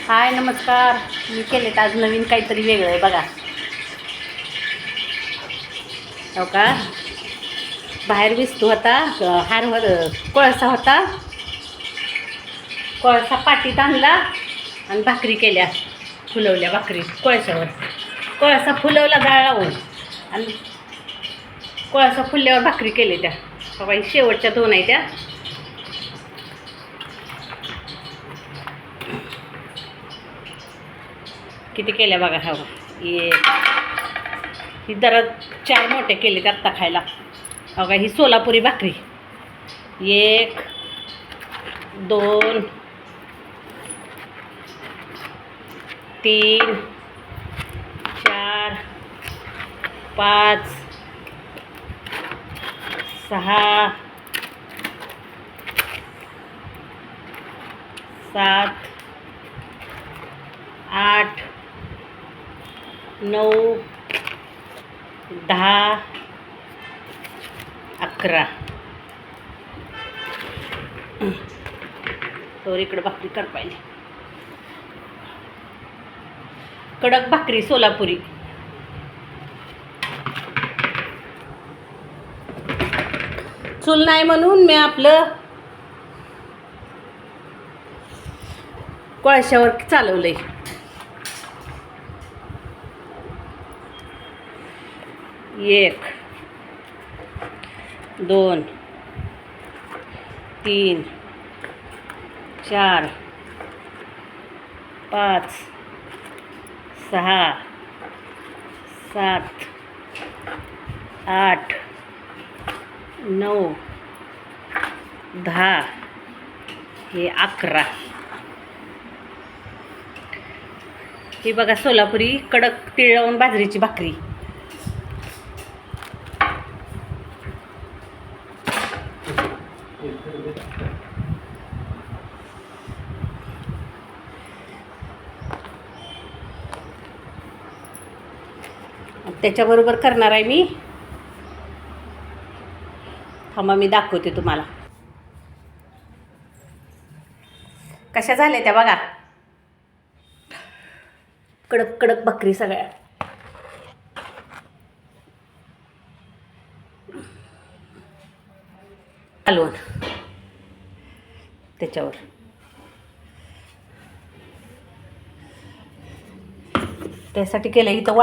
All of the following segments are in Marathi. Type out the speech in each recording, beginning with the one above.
हाय नमस्कार. मी केलेत आज नवीन काहीतरी वेगळं आहे बघा. हो का, बाहेर विस्तू होता, हारवर कोळसा होता, कोळसा पाटीत आणला आणि भाकरी केल्या, फुलवल्या भाकरी कोळशावर. कोळसा फुलवला डाळ लावून आणि कोळसा फुलल्यावर भाकरी केले त्या. बाबा शेवटच्या दोन आहे त्या. किती केल्या बघा. हा ही जरा 4 मोठे केले आत्ता खायला. बघा ही सोलापुरी भाकरी 1 2 3 4 5 6 7 8 9 10 11. तर इकडं भाकरी कर पाहिजे. कडक भाकरी सोलापुरी. चूल नाही म्हणून मी आपलं कोळशावर चालवलंय. 1 2 3 4 5 6 7 8 9 10 हे 11. ही बघा सोलापुरी कडक तीळ लावून बाजरीची भाकरी. त्याच्याबरोबर करणार आहे मी. थांबा मी दाखवते तुम्हाला कशा झाल्या त्या बघा. कडक कडक भाकरी सगळ्या. हलवून त्याच्यावर त्यासाठी केलं. इथं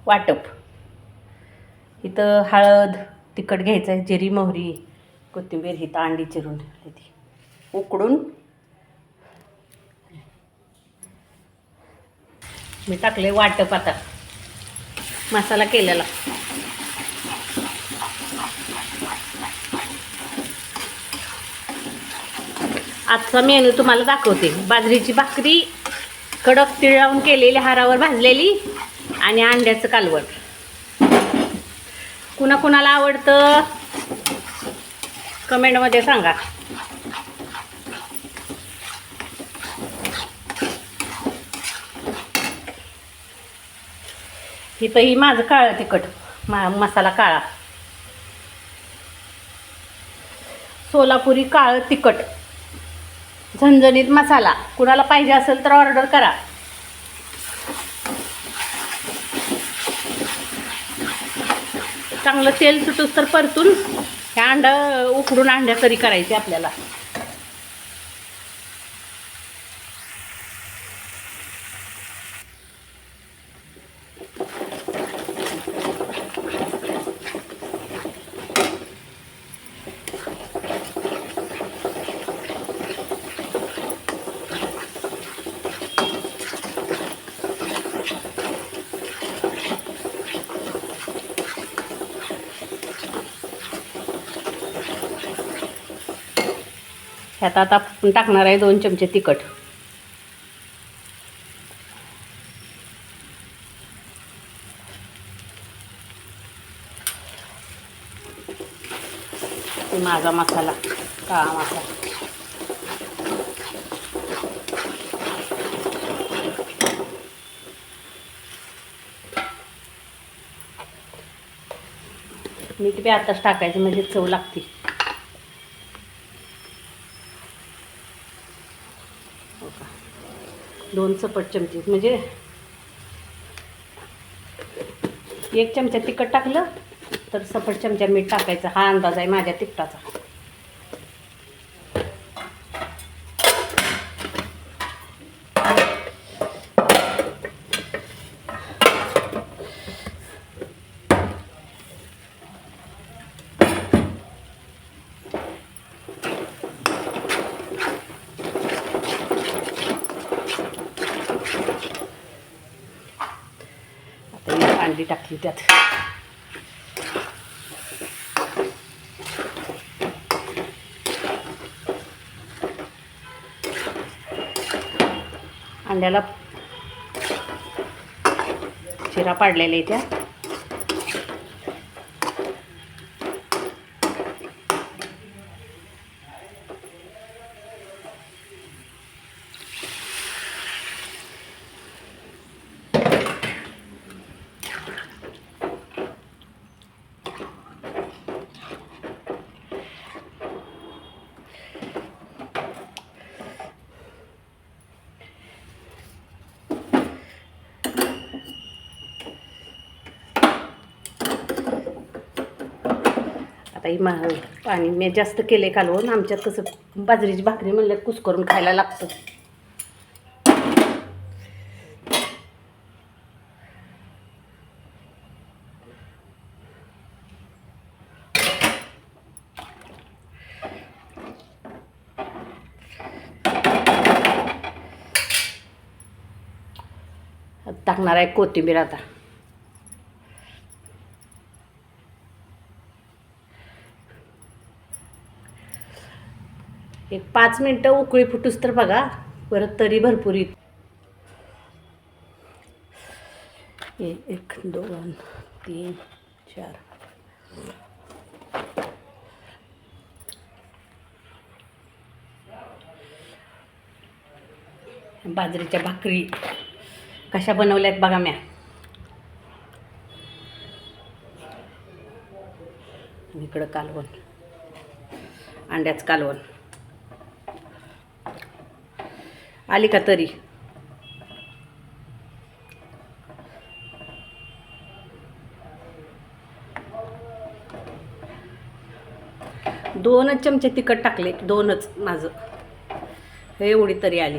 वाटप. इथं हळद तिखट घ्यायचं आहे, जिरी मोहरी कोथिंबीर. इथं अंडी चिरून ती उकडून मी टाकले वाटप. आता मसाला केलेला. आजचा मेनू तुम्हाला दाखवते. बाजरीची भाकरी कडक तीळ लावून केलेली, हारावर भाजलेली आणि अंड्याचं कालवण. कुणाकुणाला आवडतं कमेंटमध्ये सांगा. इथं ही माझं काळं तिखट मसाला काळा सोलापुरी काळं तिखट झणझणीत मसाला. कुणाला पाहिजे असेल तर ऑर्डर करा. चांगलं तेल सुटूस तर परतून ह्या अंडा उकडून अंड्या करी करायची आपल्याला. ह्यात आता आपण टाकणार आहे 2 चमचे तिखट. माझा मसाला काळा मसाला. मीठ बी आताच टाकायचं म्हणजे चव लागते. 2 चपट चमचे, म्हणजे 1 चमचा तिखट टाकलं तर चपट चमचा मीठ टाकायचं. हा अंदाज आहे माझ्या तिखटाचा. अंडी टाकली त्यात. अंड्याला चिरा पाडलेल्या त्या. आता ही पाणी मी जास्त केले कालवून. आमच्यात कसं बाजरीची भाकरी म्हणलं कुस्करून खायला लागतं. टाकणार आहे कोथिंबीर आता. एक 5 मिनटं उकळी फुटूस तर बघा, परत तरी भरपूर येत. 1 2 3 4. बाजरीच्या भाकरी कशा बनवल्यात बघा म्या. इकडं कालवण, अंड्याचं कालवण. आली का तरी? दोनच चमचे तिखट टाकले, 2च माझं. हे एवढी तरी आली.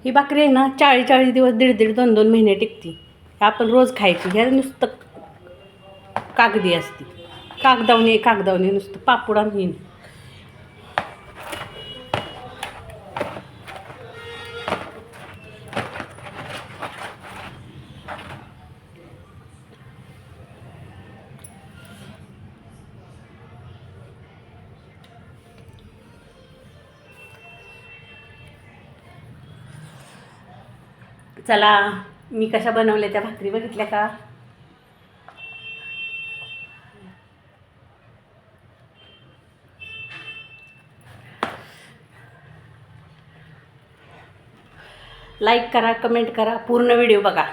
ही भाकरी आहे ना 40 दिवस, 1.5 2 महिने टिकती. आपण रोज खायची. ह्या नुसतं कागदी असते. कागदावणी नुसतं पापुडा नाही. चला, मी कशा बनवल्या त्या भाकरी बघितल्या का? लाईक करा, कमेंट करा, पूर्ण व्हिडिओ बघा.